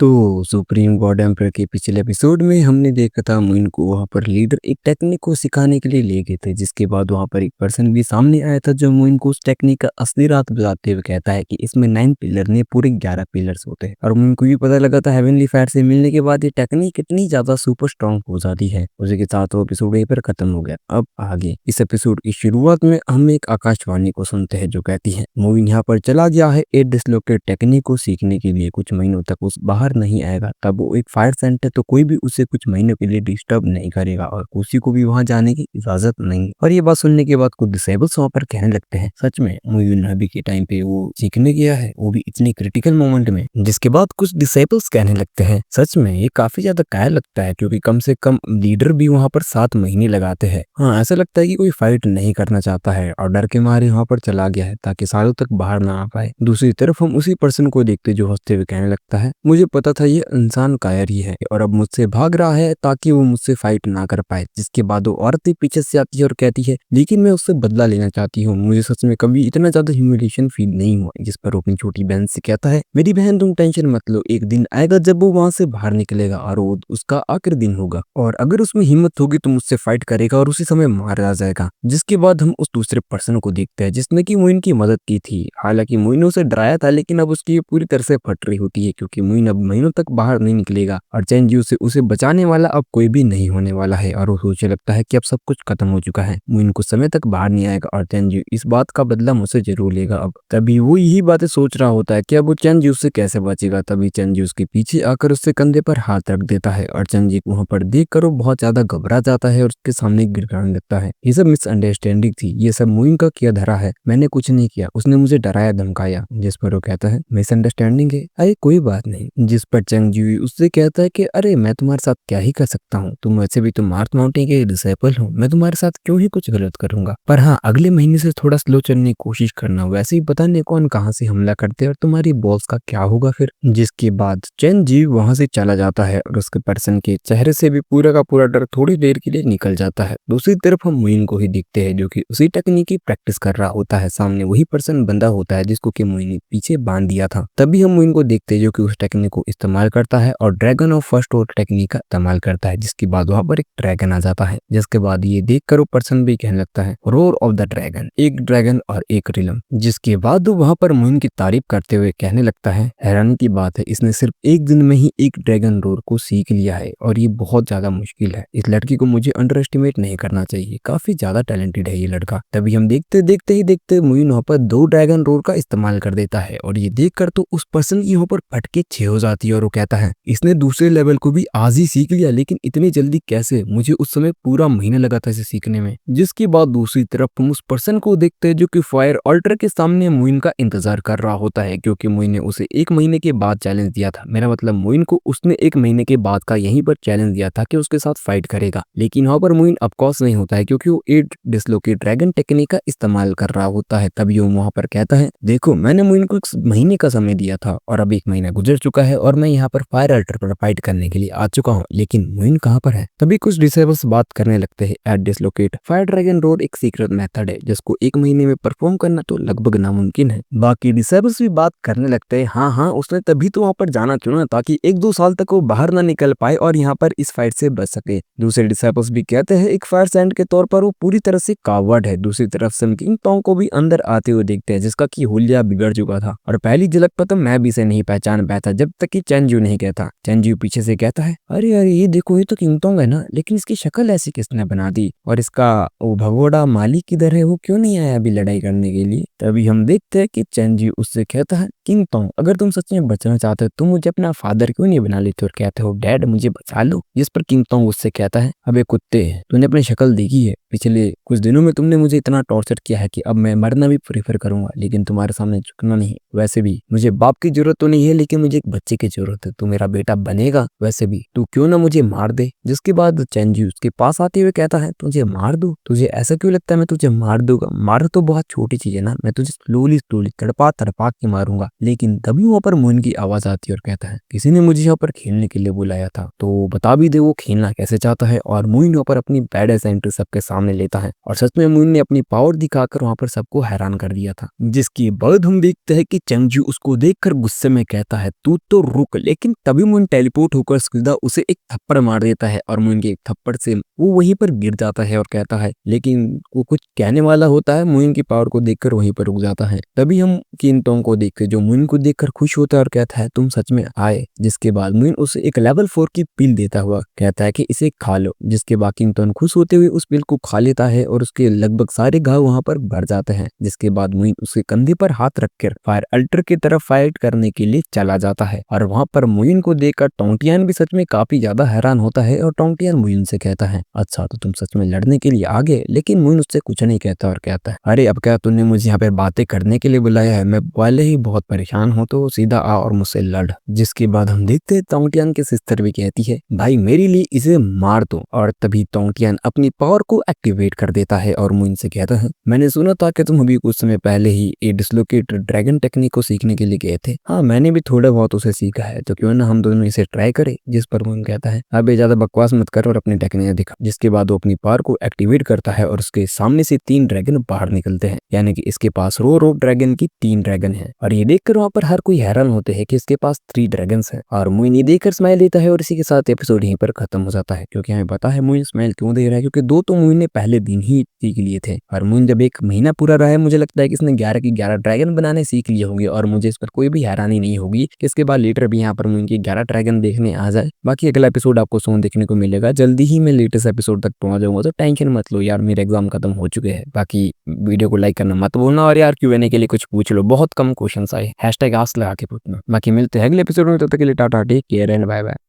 तो supreme God emperor के पिछले एपिसोड में हमने देखा था मुइन को वहां पर लीडर एक टेक्निक को सिखाने के लिए ले गए थे, जिसके बाद वहां पर एक पर्सन भी सामने आया था जो मुइन को उस टेक्निक का असली राज बताते हुए कहता है कि इसमें 9 पिलर नहीं पूरे 11 पिलर्स होते हैं। और मुइन को भी पता लगा था हेवनली फायर से मिलने के बाद ये टेक्निक इतनी ज्यादा सुपर स्ट्रॉन्ग हो जाती है। उसी के साथ वो एपिसोड यहीं पर खत्म हो गया। अब आगे इस एपिसोड की शुरुआत में हम एक आकाशवाणी को सुनते हैं जो कहती है मुइन यहाँ पर चला गया है एट डिसलोकेट टेक्निक को सीखने के लिए, कुछ महीनों तक उस बाहर नहीं आएगा। तब वो एक फायर सेंट है तो कोई भी उसे कुछ महीनों के लिए डिस्टर्ब नहीं करेगा और किसी को भी वहां जाने की इजाजत नहीं। और ये बात सुनने के बाद कुछ डिसेबल्स वहां पर कहने लगते हैं सच में मुइन अभी के टाइम पे वो सीखने गया है, वो भी इतनी क्रिटिकल मोमेंट में। जिसके बाद कुछ डिसेबल्स कहने लगते हैं सच में ये काफी ज्यादा कायल लगता है, क्योंकि कम से कम लीडर भी वहां पर 7 महीने लगाते हैं। हाँ, ऐसा लगता है कि कोई फाइट नहीं करना चाहता है और डर के मारे वहां पर चला गया है ताकि सालों तक बाहर ना आ पाए। दूसरी तरफ हम उसी पर्सन को देखते जो हंसते हुए कहने लगता है मुझे पता था ये इंसान कायर ही है और अब मुझसे भाग रहा है ताकि वो मुझसे फाइट ना कर पाए। जिसके बाद वो औरत भी पीछे से आती है और कहती है लेकिन मैं उससे बदला लेना चाहती हूँ, मुझे सच में कभी इतना ज्यादा ह्यूमिलिएशन फील नहीं हुआ। जिस पर वो अपनी छोटी बहन से कहता है मेरी बहन तुम टेंशन मत लो, एक दिन आएगा जब वो वहां से बाहर निकलेगा और वो उसका आखिरी दिन होगा और अगर उसमें हिम्मत होगी तो मुझसे फाइट करेगा और उसी समय मारा जाएगा। जिसके बाद हम उस दूसरे पर्सन को देखते हैं जिसने की मुइन की मदद की थी। हालांकि मुइन उसे डराया था लेकिन अब उसकी पूरी तरह से फट रही होती है क्योंकि मुइन अब महीनों तक बाहर नहीं निकलेगा और चेंजू से उसे बचाने वाला अब कोई भी नहीं होने वाला है। और वो सोचने लगता है कि अब सब कुछ खत्म हो चुका है, मुइन कुछ समय तक बाहर नहीं आएगा और चेंजू इस बात का बदला मुझसे जरूर लेगा। अब तभी वो यही बातें सोच रहा होता है कि अब वो चेंजू से कैसे बचेगा। तभी चेंजू उसके पीछे आकर उससे कंधे पर हाथ रख देता है और चेंजू को वहां पर देख कर वो बहुत ज्यादा घबरा जाता है और उसके सामने गिड़गिड़ाने लगता है। ये सब मिसअंडरस्टैंडिंग थी, ये सब मुइन का किया धरा है, मैंने कुछ नहीं किया, उसने मुझे डराया धमकाया। जिस पर वो कहता है मिसअंडरस्टैंडिंग है, अरे कोई बात नहीं। जिस पर चेंजू उससे कहता है कि अरे मैं तुम्हारे साथ क्या ही कर सकता हूँ, तुम वैसे भी तुम मार्थ माउंटेन के डिसेबल हो, मैं तुम्हारे साथ क्यों ही कुछ गलत करूंगा। पर हाँ, अगले महीने से थोड़ा स्लो चलने की कोशिश करना, वैसे ही पता नहीं कौन कहाँ से हमला करते और तुम्हारी बॉस का क्या होगा फिर। जिसके बाद चेंजू वहां से चला जाता है और उसके पर्सन के चेहरे से भी पूरा का पूरा डर थोड़ी देर के लिए निकल जाता है। दूसरी तरफ हम मुइन को ही देखते हैं जो कि उसी टेक्निक की प्रैक्टिस कर रहा होता है। सामने वही पर्सन बंदा होता है जिसको कि मुइन ने पीछे बांध दिया था। तभी हम मुइन को देखते हैं जो कि उस टेक्निक को इस्तेमाल करता है और ड्रैगन ऑफ फर्स्ट और टेक्निक का इस्तेमाल करता है। जिसके बाद वहां पर एक ड्रैगन आ जाता है। जिसके बाद ये देखकर वो पर्सन भी कहने लगता है रोर ऑफ द ड्रैगन, एक ड्रैगन और एक रिलम। जिसके बाद वो वहां पर मुइन की तारीफ करते हुए कहने लगता है हैरानी की बात है, इसने सिर्फ एक दिन में ही एक ड्रैगन रोर को सीख लिया है और ये बहुत ज्यादा मुश्किल है, इस लड़की को मुझे अंडर एस्टिमेट नहीं करना चाहिए, काफी ज्यादा टैलेंटेड है ये लड़का। तभी हम देखते मुइन वहां पर 2 ड्रैगन रोर का इस्तेमाल कर देता है और ये देखकर तो उस पर्सन की यहाँ पर फटके 6 हो जाती है और वो कहता है इसने दूसरे लेवल को भी आज ही सीख लिया, लेकिन इतनी जल्दी कैसे, मुझे उस समय पूरा महीना लगा था इसे सीखने में। जिसके बाद दूसरी तरफ हम उस पर्सन को देखते हैं जो कि फायर ऑल्टर के सामने मुइन का इंतजार कर रहा होता है, क्योंकि मुइन ने उसे 1 महीने के बाद चैलेंज दिया था। मेरा मतलब मुइन को उसने 1 महीने के बाद का यहीं पर चैलेंज दिया था कि उसके साथ फाइट करेगा, लेकिन वहां पर मुइन ऑफकोर्स नहीं होता है क्योंकि वो 8 डिसलोकेट ड्रैगन टेक्निक का इस्तेमाल कर रहा होता है। तभी वो वहां पर कहता है देखो मैंने मुइन को 1 महीने का समय दिया था और अब 1 महीना गुजर चुका है और मैं यहाँ पर फायर अल्टर पर फाइट करने के लिए आ चुका हूँ, लेकिन मुइन कहाँ पर है। तभी कुछ डिसेबल्स बात करने लगते हैं at dislocate fire dragon road एक सीक्रेट मेथड है जिसको 1 महीने में परफॉर्म करना तो लगभग नामुमकिन है। बाकी डिसेबल्स भी बात करने लगते हैं हाँ उसने तभी तो वहां पर जाना चुना ताकि 1-2 साल तक वो बाहर ना निकल पाए और यहाँ पर इस फाइट से बच सके। दूसरे डिसेबल्स भी कहते हैं एक फायर सैंड के तौर पर वो पूरी तरह से कावर्ड है। दूसरी तरफ सम किंग टोंग को भी अंदर आते हुए देखते हैं जिसका की हुलिया बिगड़ चुका था और पहली झलक पर तो मैं भी इसे नहीं पहचान पाया था जब तक कि चेंजू नहीं कहता। चेंजू पीछे से कहता है अरे ये देखो ये तो किंग टोंग है ना, लेकिन इसकी शक्ल ऐसी किसने बना दी और इसका वो भगोड़ा मालिक किधर है, वो क्यों नहीं आया अभी लड़ाई करने के लिए। तभी हम देखते हैं कि चेंजू उससे कहता है किंग टोंग अगर तुम सच में बचना चाहते हो तुम मुझे अपना फादर क्यों नहीं बना लेते और कहते हो डैड मुझे बचा लो। जिस पर किंग टोंग उससे कहता है अबे कुत्ते, तूने अपनी शक्ल देखी है, पिछले कुछ दिनों में तुमने मुझे इतना टॉर्चर किया है कि अब मैं मरना भी प्रेफर करूंगा लेकिन तुम्हारे सामने झुकना नहीं। वैसे भी मुझे बाप की जरूरत तो नहीं है लेकिन मुझे एक बच्चे की जरूरत है, तू मेरा बेटा बनेगा, वैसे भी तू क्यों ना मुझे मार दे। जिसके बाद चेंजू उसके पास आते हुए कहता है तुझे मार दूं, तुझे ऐसा क्यों लगता है मैं तुझे मार दूंगा, मार तो बहुत छोटी चीज है ना, मैं तुझे स्लोली तड़पा के मारूंगा। लेकिन तभी वहां पर मुइन की आवाज आती है और कहता है किसी ने मुझे यहाँ पर खेलने के लिए बुलाया था तो बता भी दे वो खेलना कैसे चाहता है। और मुइन यहाँ पर अपनी बैड एंट्री सबके सामने लेता है और सच में मुइन ने अपनी पावर दिखाकर वहां पर सबको हैरान कर दिया था। जिसके बाद हम देखते हैं कि चेंजू उसको देखकर गुस्से में कहता है तू तो रुक। लेकिन तभी मोइन टेलीपोर्ट होकर सीधा उसे एक थप्पड़ मार देता है और मोइन के एक थप्पड़ से वो वहीं पर गिर जाता है और कहता है, लेकिन वो कुछ कहने वाला होता है, मोइन की पावर को देखकर वहीं पर रुक जाता है। तभी हम किनटोंग को देखते जो मोइन को देखकर खुश होता है और कहता है तुम सच में आए। जिसके बाद मोइन उसे एक लेवल 4 की पिल देता हुआ कहता है कि इसे खा लो। जिसके बाद किनटोंग खुश होते हुए उस पिल को खा लेता है और उसके लगभग सारे घाव वहां पर भर जाते हैं। जिसके बाद मोइन उसके कंधे पर हाथ रखकर फायर अल्टर की तरफ फाइट करने के लिए चला जाता है और वहां पर मोइन को देखकर टोंगटियान भी सच में काफी ज्यादा हैरान होता है और टोंगटियान मोइन से कहता है, अच्छा तो तुम सच में लड़ने के लिए आ गए। लेकिन मोइन उससे कुछ नहीं कहता और कहता है, अरे अब क्या तूने मुझे यहाँ पे बातें करने के लिए बुलाया है, मैं पहले ही बहुत परेशान हूँ, तो सीधा आ और मुझसे लड़। जिसके बाद हम देखते हैं टोंगटियान की सिस्टर भी कहती है, भाई मेरे लिए इसे मार दो। और तभी टोंगटियान अपनी पावर को एक्टिवेट कर देता है और मोइन से कहता है, मैंने सुना था कि तुम अभी कुछ समय पहले ही ये डिसलोकेट ड्रैगन टेक्निक को सीखने के लिए गए थे। हाँ मैंने भी थोड़ा बहुत उसे सीखा है, तो क्यों ना हम दोनों इसे ट्राई करें। जिस पर मोइन कहता है, अबे ज्यादा बकवास मत कर और अपनी टेक्निक दिखा। जिसके बाद वो अपनी पावर को एक्टिवेट करता है और उसके सामने से 3 ड्रैगन बाहर निकलते हैं, यानी कि इसके पास रो ड्रैगन की 3 ड्रैगन है। और ये देखकर वहां पर हर कोई हैरान होते हैं कि इसके पास 3 ड्रैगन्स हैं। और मोइन ये देखकर स्माइल लेता है और इसी के साथ एपिसोड यहीं पर खत्म हो जाता है। क्योंकि हमें पता है मोइन स्माइल क्यों दे रहा है, क्योंकि 2 तो मोइन ने पहले दिन ही सीख लिए थे। और मोइन जब 1 महीना पूरा रहा है, मुझे लगता है कि इसने 11 की 11 ड्रैगन बनाने सीख लिए होंगे और मुझे इस पर कोई भी हैरानी नहीं होगी कि इसके बाद लेटर भी यहाँ पर मोइन की 11 ड्रैगन देखने आ जाए। बाकी अगला एपिसोड आपको सोन देखने को मिलेगा, जल्दी ही मैं लेटेस्ट एपिसोड तक पहुंच जाऊंगा, तो टेंशन मत लो यार, मेरे एग्जाम खत्म हो चुके हैं। बाकी वीडियो को लाइक करना मत भूलना और यार Q&A के लिए कुछ पूछ लो, बहुत कम क्वेश्चंस आए, #ask लगा के पूछना। बाकी मिलते हैं अगले एपिसोड में, तब तक के लिए tata, take care and bye bye.